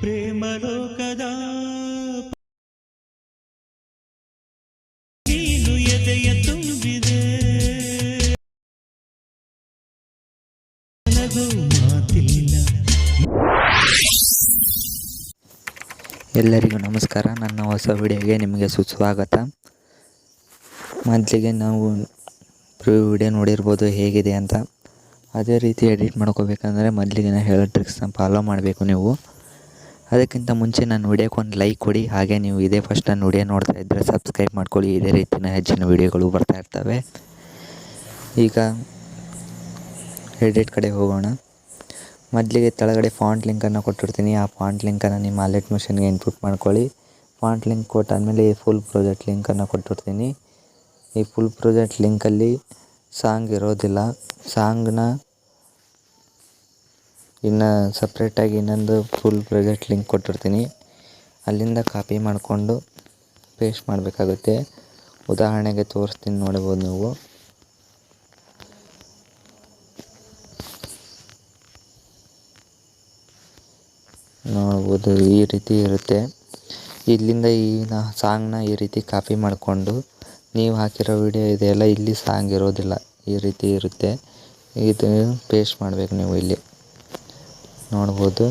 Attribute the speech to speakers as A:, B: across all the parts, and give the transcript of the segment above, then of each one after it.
A: ಪ್ರೇಮ ಲೋಕದ ನೀನು ಎದೆಯ ತುಂಬಿದೆ ನನಗೂ ಮಾತಿಲ್ಲ.
B: ಎಲ್ಲರಿಗೂ ನಮಸ್ಕಾರ. ನನ್ನ ಹೊಸ ವಿಡಿಯೋಗೆ ನಿಮಗೆ ಸುಸ್ವಾಗತ. ಮೊದಲಿಗೆ ನಾವು ವಿಡಿಯೋ ನೋಡಿರ್ಬೋದು ಹೇಗಿದೆ ಅಂತ. ಅದೇ ರೀತಿ ಎಡಿಟ್ ಮಾಡ್ಕೋಬೇಕಂದ್ರೆ ಮೊದಲಿಗೆ ನಾನು ಹೇಳೋ ಟ್ರಿಕ್ಸ್ನ ಫಾಲೋ ಮಾಡಬೇಕು ನೀವು. ಅದಕ್ಕಿಂತ ಮುಂಚೆ ನನ್ನ ವಿಡಿಯೋಕ್ಕೆ ಒಂದು ಲೈಕ್ ಕೊಡಿ. ಹಾಗೆ ನೀವು ಇದೇ ಫಸ್ಟ್ ನನ್ನ ವಿಡಿಯೋ ನೋಡ್ತಾ ಇದ್ದರೆ ಸಬ್ಸ್ಕ್ರೈಬ್ ಮಾಡ್ಕೊಳ್ಳಿ. ಇದೇ ರೀತಿಯ ಹೆಚ್ಚಿನ ವಿಡಿಯೋಗಳು ಬರ್ತಾ ಇರ್ತವೆ. ಈಗ ಎಡಿಟ್ ಕಡೆ ಹೋಗೋಣ. ಮೊದಲಿಗೆ ಕೆಳಗಡೆ ಫಾಂಟ್ ಲಿಂಕನ್ನು ಕೊಟ್ಟಿರ್ತೀನಿ. ಆ ಫಾಂಟ್ ಲಿಂಕನ್ನು ನಿಮ್ಮ ಅಲೆಟ್ ಮಿಷನ್ಗೆ ಇನ್ಪುಟ್ ಮಾಡ್ಕೊಳ್ಳಿ. ಫಾಂಟ್ ಲಿಂಕ್ ಕೊಟ್ಟಾದಮೇಲೆ ಈ ಫುಲ್ ಪ್ರಾಜೆಕ್ಟ್ ಲಿಂಕನ್ನು ಕೊಟ್ಟಿರ್ತೀನಿ. ಈ ಫುಲ್ ಪ್ರಾಜೆಕ್ಟ್ ಲಿಂಕಲ್ಲಿ ಸಾಂಗ್ ಇರೋದಿಲ್ಲ. ಸಾಂಗ್ನ ಇನ್ನು ಸಪ್ರೇಟಾಗಿ ಇನ್ನೊಂದು ಫುಲ್ ಪ್ರಾಜೆಕ್ಟ್ ಲಿಂಕ್ ಕೊಟ್ಟಿರ್ತೀನಿ. ಅಲ್ಲಿಂದ ಕಾಪಿ ಮಾಡಿಕೊಂಡು ಪೇಸ್ಟ್ ಮಾಡಬೇಕಾಗುತ್ತೆ. ಉದಾಹರಣೆಗೆ ತೋರಿಸ್ತೀನಿ, ನೋಡ್ಬೋದು ನೀವು. ನೋಡ್ಬೋದು ಈ ರೀತಿ ಇರುತ್ತೆ. ಇಲ್ಲಿಂದ ಈ ಸಾಂಗ್ನ ಈ ರೀತಿ ಕಾಪಿ ಮಾಡಿಕೊಂಡು ನೀವು ಹಾಕಿರೋ ವಿಡಿಯೋ ಇದೆಯಲ್ಲ, ಇಲ್ಲಿ ಸಾಂಗ್ ಇರೋದಿಲ್ಲ, ಈ ರೀತಿ ಇರುತ್ತೆ. ಇದು ಪೇಸ್ಟ್ ಮಾಡಬೇಕು ನೀವು. ಇಲ್ಲಿ ನೋಡ್ಬೋದು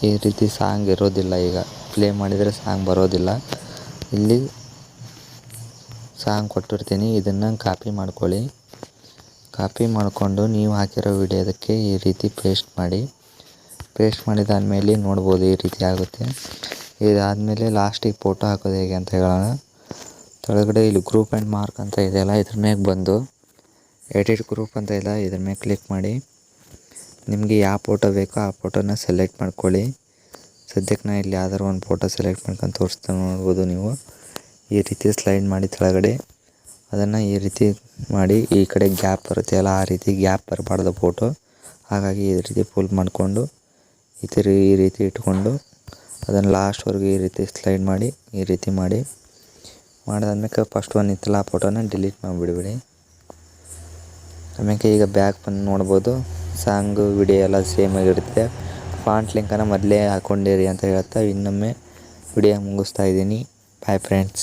B: ಈ ರೀತಿ ಸಾಂಗ್ ಇರೋದಿಲ್ಲ. ಈಗ ಪ್ಲೇ ಮಾಡಿದರೆ ಸಾಂಗ್ ಬರೋದಿಲ್ಲ. ಇಲ್ಲಿ ಸಾಂಗ್ ಕೊಟ್ಟಿರ್ತೀನಿ, ಇದನ್ನು ಕಾಪಿ ಮಾಡ್ಕೊಳ್ಳಿ. ಕಾಪಿ ಮಾಡಿಕೊಂಡು ನೀವು ಹಾಕಿರೋ ವಿಡಿಯೋದಕ್ಕೆ ಈ ರೀತಿ ಪೇಸ್ಟ್ ಮಾಡಿ. ಪೇಸ್ಟ್ ಮಾಡಿದಾದಮೇಲೆ ನೋಡ್ಬೋದು ಈ ರೀತಿ ಆಗುತ್ತೆ. ಇದಾದಮೇಲೆ ಲಾಸ್ಟಿಗೆ ಫೋಟೋ ಹಾಕೋದು ಹೇಗೆ ಅಂತ ಹೇಳೋಣ. ಕೆಳಗಡೆ ಇಲ್ಲಿ ಗ್ರೂಪ್ ಆ್ಯಂಡ್ ಮಾರ್ಕ್ ಅಂತ ಇದೆಯಲ್ಲ, ಇದ್ರ ಮೇಲೆ ಬಂದು ಎಡಿಟ್ ಗ್ರೂಪ್ ಅಂತ ಇಲ್ಲ, ಇದ್ರ ಮೇಲೆ ಕ್ಲಿಕ್ ಮಾಡಿ. ನಿಮಗೆ ಯಾವ ಫೋಟೋ ಬೇಕೋ ಆ ಫೋಟೋನ ಸೆಲೆಕ್ಟ್ ಮಾಡ್ಕೊಳ್ಳಿ. ಸದ್ಯಕ್ಕೆ ನಾನು ಇಲ್ಲಿ ಯಾವ್ದಾರು ಒಂದು ಫೋಟೋ ಸೆಲೆಕ್ಟ್ ಮಾಡ್ಕೊಂಡು ತೋರಿಸ್ತಾ ನೋಡ್ಬೋದು ನೀವು. ಈ ರೀತಿ ಸ್ಲೈಡ್ ಮಾಡಿ ಕೆಳಗಡೆ ಅದನ್ನು ಈ ರೀತಿ ಮಾಡಿ. ಈ ಕಡೆ ಗ್ಯಾಪ್ ಬರುತ್ತೆ ಅಲ್ಲ, ಆ ರೀತಿ ಗ್ಯಾಪ್ ಬರಬಾರ್ದು ಫೋಟೋ. ಹಾಗಾಗಿ ಈ ರೀತಿ ಫುಲ್ ಮಾಡಿಕೊಂಡು ಈ ರೀತಿ ಇಟ್ಕೊಂಡು ಅದನ್ನು ಲಾಸ್ಟ್ವರೆಗೂ ಈ ರೀತಿ ಸ್ಲೈಡ್ ಮಾಡಿ ಈ ರೀತಿ ಮಾಡಿದಾದ್ಮೇಲೆ ಫಸ್ಟ್ ಒಂದು ಇತ್ತಲ್ಲ ಆ ಫೋಟೋನ ಡಿಲೀಟ್ ಮಾಡಿಬಿಡ್ಬೇಡಿ. ಆಮೇಲೆ ಈಗ ಬ್ಯಾಕ್ ಬಂದು ನೋಡ್ಬೋದು ಸಾಂಗು ವಿಡಿಯೋ ಎಲ್ಲ ಸೇಮ್ ಆಗಿರುತ್ತೆ. ಫಾಂಟ್ ಲಿಂಕನ್ನು ಮೊದಲೇ ಹಾಕ್ಕೊಂಡಿರಿ ಅಂತ ಹೇಳ್ತಾ ಇನ್ನೊಮ್ಮೆ ವಿಡಿಯೋ ಮುಗಿಸ್ತಾ ಇದ್ದೀನಿ. Bye friends.